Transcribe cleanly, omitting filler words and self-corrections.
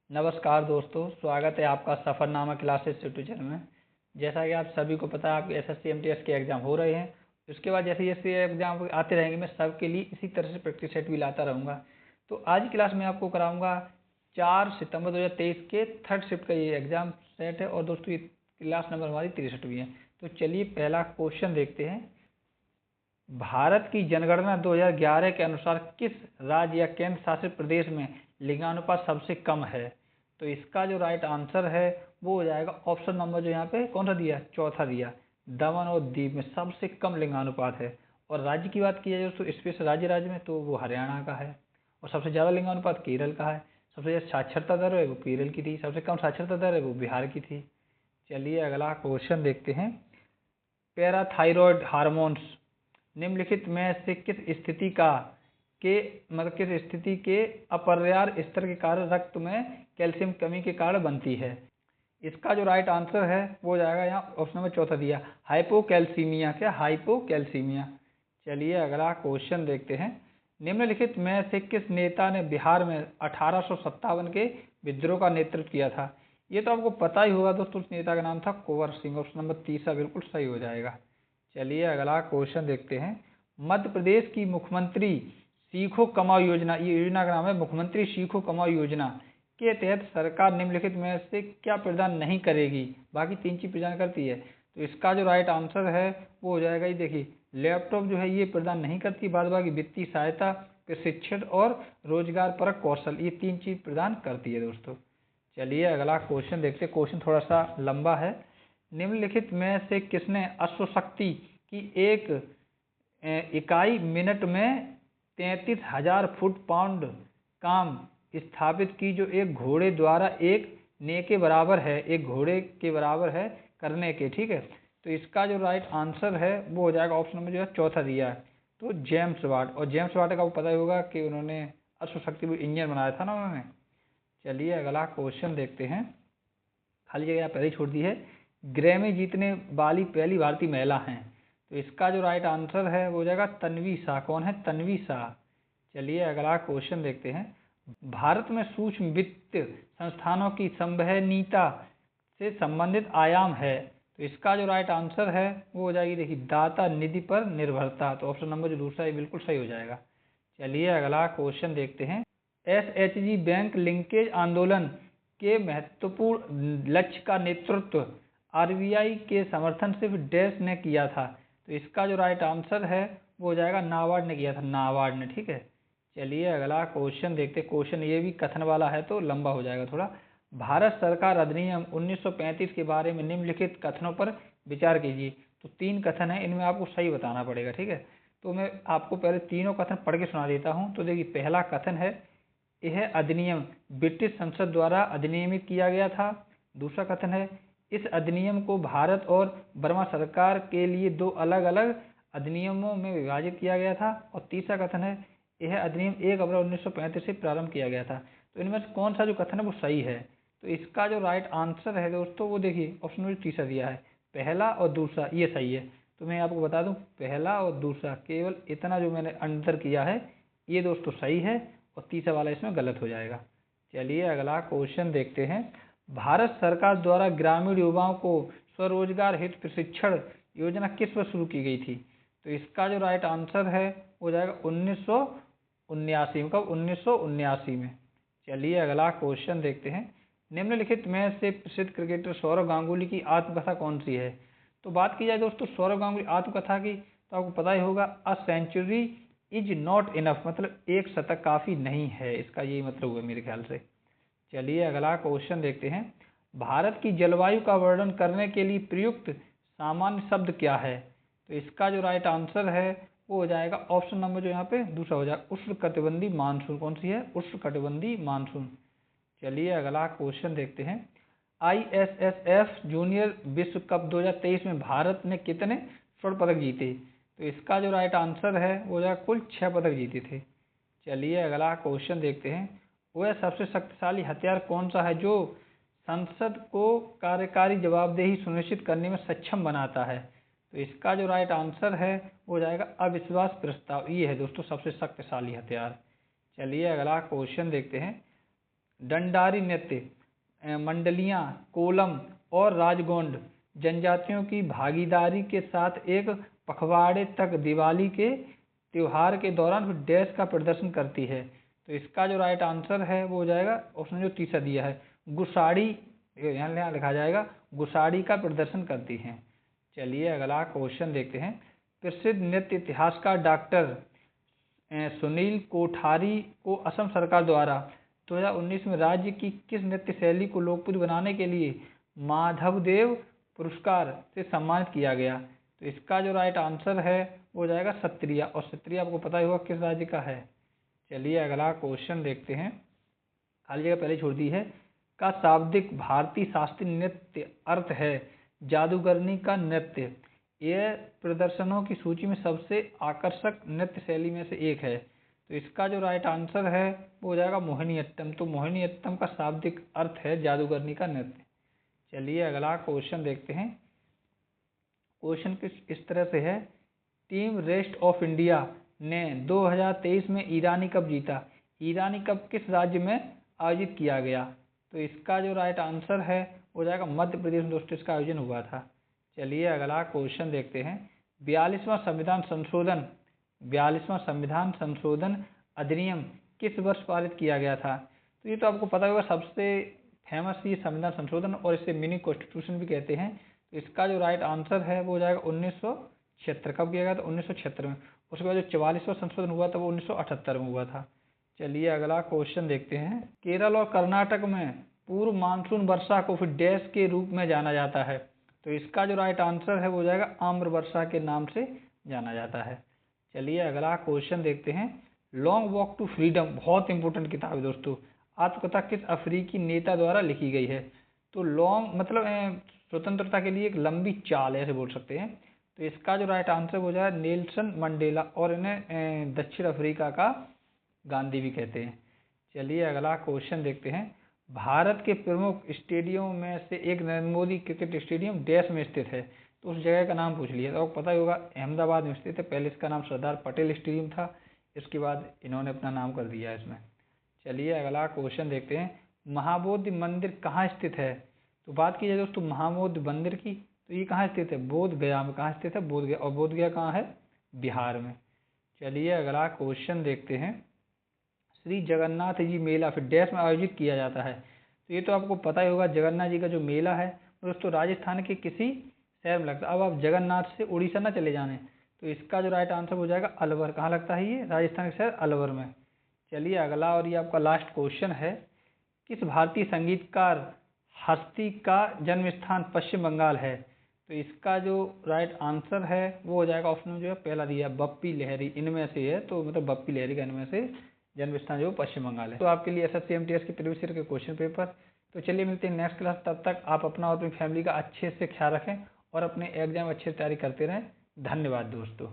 नमस्कार दोस्तों, स्वागत है आपका सफ़रनामा क्लासेस यूट्यूब चैनल में। जैसा कि आप सभी को पता है, आपके एसएससी एमटीएस के एग्ज़ाम हो रहे हैं। उसके बाद जैसे जैसे एग्ज़ाम आते रहेंगे, मैं सबके लिए इसी तरह से प्रैक्टिस सेट भी लाता रहूँगा। तो आज की क्लास में आपको कराऊँगा 4 सितंबर 2023 के थर्ड शिफ्ट का ये एग्ज़ाम सेट है। और दोस्तों, ये क्लास नंबर हमारी 63वीं है। तो चलिए पहला क्वेश्चन देखते हैं। भारत की जनगणना 2011 के अनुसार किस राज्य या केंद्र शासित प्रदेश में लिंगानुपात सबसे कम है? तो इसका जो राइट आंसर है वो हो जाएगा ऑप्शन नंबर, जो यहाँ पे कौन सा दिया, चौथा दिया, दमन और दीव में सबसे कम लिंगानुपात है। और राज्य की बात की जाए तो स्पेशल राज्य में तो वो हरियाणा का है। और सबसे ज़्यादा लिंगानुपात केरल का है। सबसे ज़्यादा साक्षरता दर है वो केरल की थी। सबसे कम साक्षरता दर है वो बिहार की थी। चलिए अगला क्वेश्चन देखते हैं। पैराथायरॉयड हार्मोन्स निम्नलिखित में से किस स्थिति के अपर्याप्त स्तर के कारण रक्त में कैल्शियम कमी के कारण बनती है? इसका जो राइट आंसर है वो हो जाएगा, यहाँ ऑप्शन नंबर चौथा दिया, हाइपोकैल्सीमिया। क्या, हाइपोकैल्सीमिया। चलिए अगला क्वेश्चन देखते हैं। निम्नलिखित में से किस नेता ने बिहार में 1857 के विद्रोह का नेतृत्व किया था? ये तो आपको पता ही होगा दोस्तों, उस नेता का नाम था कुंवर सिंह। ऑप्शन नंबर तीसरा बिल्कुल सही हो जाएगा। चलिए अगला क्वेश्चन देखते हैं। मध्य प्रदेश की मुख्यमंत्री सीखो कमाओ योजना, ये योजना का नाम है मुख्यमंत्री सीखो कमाओ योजना के तहत सरकार निम्नलिखित में से क्या प्रदान नहीं करेगी? बाकी तीन चीज प्रदान करती है। तो इसका जो राइट आंसर है वो हो जाएगा, ये देखिए, लैपटॉप जो है ये प्रदान नहीं करती। बाद बाकी वित्तीय सहायता, प्रशिक्षण और रोजगार परक कौशल, ये तीन चीज प्रदान करती है दोस्तों। चलिए अगला क्वेश्चन देखते हैं। क्वेश्चन थोड़ा सा लंबा है। निम्नलिखित में से किसने अश्वशक्ति की एक इकाई मिनट में 33,000 फुट पाउंड काम स्थापित की, जो एक घोड़े द्वारा एक ने के बराबर है, एक घोड़े के बराबर है करने के? ठीक है, तो इसका जो राइट आंसर है वो हो जाएगा ऑप्शन में जो है चौथा दिया है, तो जेम्स वाट। और जेम्स वाट का आपको पता ही होगा कि उन्होंने अश्वशक्ति इंजन बनाया था ना उन्होंने। चलिए अगला क्वेश्चन देखते हैं। खाली जगह पहले ही छोड़ दी है। ग्रैमी जीतने वाली पहली भारतीय महिला हैं? तो इसका जो राइट आंसर है वो हो जाएगा तन्वी शाह। कौन है? तन्वी शाह। चलिए अगला क्वेश्चन देखते हैं। भारत में सूक्ष्म वित्त संस्थानों की संवहनीयता से संबंधित आयाम है? तो इसका जो राइट आंसर है वो हो जाएगी, देखिए, दाता निधि पर निर्भरता। तो ऑप्शन नंबर जो दूसरा है बिल्कुल सही हो जाएगा। चलिए अगला क्वेश्चन देखते हैं। एसएचजी बैंक लिंकेज आंदोलन के महत्वपूर्ण लक्ष्य का नेतृत्व आरबीआई के समर्थन से डैश ने किया था? तो इसका जो राइट आंसर है वो हो जाएगा नाबार्ड ने किया था, नाबार्ड ने। ठीक है, चलिए अगला क्वेश्चन देखते। क्वेश्चन ये भी कथन वाला है तो लंबा हो जाएगा थोड़ा। भारत सरकार अधिनियम 1935 के बारे में निम्नलिखित कथनों पर विचार कीजिए। तो तीन कथन है, इनमें आपको सही बताना पड़ेगा। ठीक है, तो मैं आपको पहले तीनों कथन पढ़ के सुना देता हूँ। तो देखिए, पहला कथन है, यह अधिनियम ब्रिटिश संसद द्वारा अधिनियमित किया गया था। दूसरा कथन है, इस अधिनियम को भारत और बर्मा सरकार के लिए दो अलग अलग अधिनियमों में विभाजित किया गया था। और तीसरा कथन है, यह अधिनियम 1 अप्रैल 1935 से प्रारंभ किया गया था। तो इनमें से कौन सा जो कथन है वो सही है? तो इसका जो राइट आंसर है दोस्तों वो देखिए, ऑप्शन में तीसरा दिया है, पहला और दूसरा, ये सही है। तो मैं आपको बता दूं, पहला और दूसरा, केवल इतना जो मैंने अंतर किया है ये दोस्तों सही है, और तीसरा वाला इसमें गलत हो जाएगा। चलिए अगला क्वेश्चन देखते हैं। भारत सरकार द्वारा ग्रामीण युवाओं को स्वरोजगार हेतु प्रशिक्षण योजना किस वर्ष शुरू की गई थी? तो इसका जो राइट आंसर है वो जाएगा 1979 में। कब? 1979 में। चलिए अगला क्वेश्चन देखते हैं। निम्नलिखित में से प्रसिद्ध क्रिकेटर सौरव गांगुली की आत्मकथा कौन सी है? तो बात की जाए दोस्तों सौरव गांगुली आत्मकथा की, तो आपको पता ही होगा, a century is not enough, मतलब एक शतक काफ़ी नहीं है, इसका यही मतलब हुआ मेरे ख्याल से। चलिए अगला क्वेश्चन देखते हैं। भारत की जलवायु का वर्णन करने के लिए प्रयुक्त सामान्य शब्द क्या है? तो इसका जो राइट आंसर है वो हो जाएगा ऑप्शन नंबर जो यहाँ पे दूसरा हो जाएगा, उष्णकटिबंधीय मानसून। कौन सी है? उष्णकटिबंधीय मानसून। चलिए अगला क्वेश्चन देखते हैं। ISSF जूनियर विश्व कप 2023 में भारत ने कितने स्वर्ण पदक जीते? तो इसका जो राइट आंसर है वो जाएगा कुल 6 पदक जीते थे। चलिए अगला क्वेश्चन देखते हैं। वह सबसे शक्तिशाली हथियार कौन सा है जो संसद को कार्यकारी जवाबदेही सुनिश्चित करने में सक्षम बनाता है? तो इसका जो राइट आंसर है वो जाएगा अविश्वास प्रस्ताव। ये है दोस्तों सबसे शक्तिशाली हथियार। चलिए अगला क्वेश्चन देखते हैं। डंडारी नृत्य, मंडलियाँ, कोलम और राजगोंड जनजातियों की भागीदारी के साथ एक पखवाड़े तक दिवाली के त्योहार के दौरान डैश का प्रदर्शन करती है। तो इसका जो राइट आंसर है वो हो जाएगा ऑप्शन जो तीसरा दिया है, गुसाड़ी, यहाँ लिखा जाएगा गुसाड़ी का प्रदर्शन करती हैं। चलिए अगला क्वेश्चन देखते हैं। प्रसिद्ध नृत्य इतिहासकार डॉक्टर सुनील कोठारी को असम सरकार द्वारा 2019 में राज्य की किस नृत्य शैली को लोकप्रिय बनाने के लिए माधवदेव पुरस्कार से सम्मानित किया गया? तो इसका जो राइट आंसर है वो हो जाएगा सत्रिया, और सत्रिया आपको पता ही होगा किस राज्य का है। चलिए अगला क्वेश्चन देखते हैं। खाली जगह पहले छोड़ दी है। का शाब्दिक भारतीय शास्त्रीय नृत्य अर्थ है जादूगरनी का नृत्य। यह प्रदर्शनों की सूची में सबसे आकर्षक नृत्य शैली में से एक है। तो इसका जो राइट आंसर है वो हो जाएगा मोहिनीअट्टम। तो मोहिनीअट्टम का शाब्दिक अर्थ है जादूगरनी का नृत्य। चलिए अगला क्वेश्चन देखते हैं। क्वेश्चन कुछ इस तरह से है, टीम रेस्ट ऑफ इंडिया ने 2023 में ईरानी कप जीता। ईरानी कप किस राज्य में आयोजित किया गया? तो इसका जो राइट आंसर है हो जाएगा मध्य प्रदेश में दोस्तों इसका आयोजन हुआ था। चलिए अगला क्वेश्चन देखते हैं। 42वां संविधान संशोधन अधिनियम किस वर्ष पारित किया गया था? तो ये तो आपको पता होगा, सबसे फेमस ये संविधान संशोधन, और इसे मिनी कॉन्स्टिट्यूशन भी कहते हैं। तो इसका जो राइट आंसर है वो हो जाएगा 1976। कब किया गया था? 1976 में। उसके बाद जो 44वां संशोधन हुआ था वो 1978 में हुआ था। चलिए अगला क्वेश्चन देखते हैं। केरल और कर्नाटक में पूर्व मानसून वर्षा को फिर डैश के रूप में जाना जाता है। तो इसका जो राइट आंसर है वो हो जाएगा आम्र वर्षा के नाम से जाना जाता है। चलिए अगला क्वेश्चन देखते हैं। लॉन्ग वॉक टू फ्रीडम बहुत इंपॉर्टेंट किताब है दोस्तों। आत्मकथा किस अफ्रीकी नेता द्वारा लिखी गई है? तो लॉन्ग मतलब स्वतंत्रता के लिए एक लंबी चाल ऐसे बोल सकते हैं। तो इसका जो राइट आंसर हो जाए नेल्सन मंडेला, और इन्हें दक्षिण अफ्रीका का गांधी भी कहते हैं। चलिए अगला क्वेश्चन देखते हैं। भारत के प्रमुख स्टेडियमों में से एक Narendra Modi cricket stadium dash में स्थित है। तो उस जगह का नाम पूछ लिया, तो आपको पता ही होगा अहमदाबाद में स्थित है। पहले इसका नाम सरदार पटेल स्टेडियम था, इसके बाद इन्होंने अपना नाम कर दिया इसमें। चलिए अगला क्वेश्चन देखते हैं। महाबोधि मंदिर कहाँ स्थित है? तो बात की जाए दोस्तों महाबोधि मंदिर की, तो ये कहाँ स्थित है? बोध गया में। कहाँ स्थित है? बोध गया। और बोध गया कहाँ है? बिहार में। चलिए अगला क्वेश्चन देखते हैं। श्री जगन्नाथ जी मेला फिर डैश में आयोजित किया जाता है। तो ये तो आपको पता ही होगा, जगन्नाथ जी का जो मेला है दोस्तों राजस्थान के किसी शहर में लगता है। अब आप जगन्नाथ से उड़ीसा ना चले जाने, तो इसका जो राइट आंसर हो जाएगा अलवर। कहाँ लगता है ये? राजस्थान के शहर अलवर में। चलिए अगला और ये आपका लास्ट क्वेश्चन है। किस भारतीय संगीतकार हस्ती का जन्म स्थान पश्चिम बंगाल है? तो इसका जो राइट आंसर है वो हो जाएगा ऑप्शन में जो है पहला दिया बप्पी लहरी, इनमें से है। तो मतलब बप्पी लहरी का इनमें से जन्म स्थान जो पश्चिम बंगाल है। तो आपके लिए SSC MTS के प्रीवियस ईयर के क्वेश्चन पेपर। तो चलिए मिलते हैं नेक्स्ट क्लास। तब तक आप अपना और अपनी फैमिली का अच्छे से ख्याल रखें और अपने एग्जाम अच्छे से तैयारी करते रहें। धन्यवाद दोस्तों।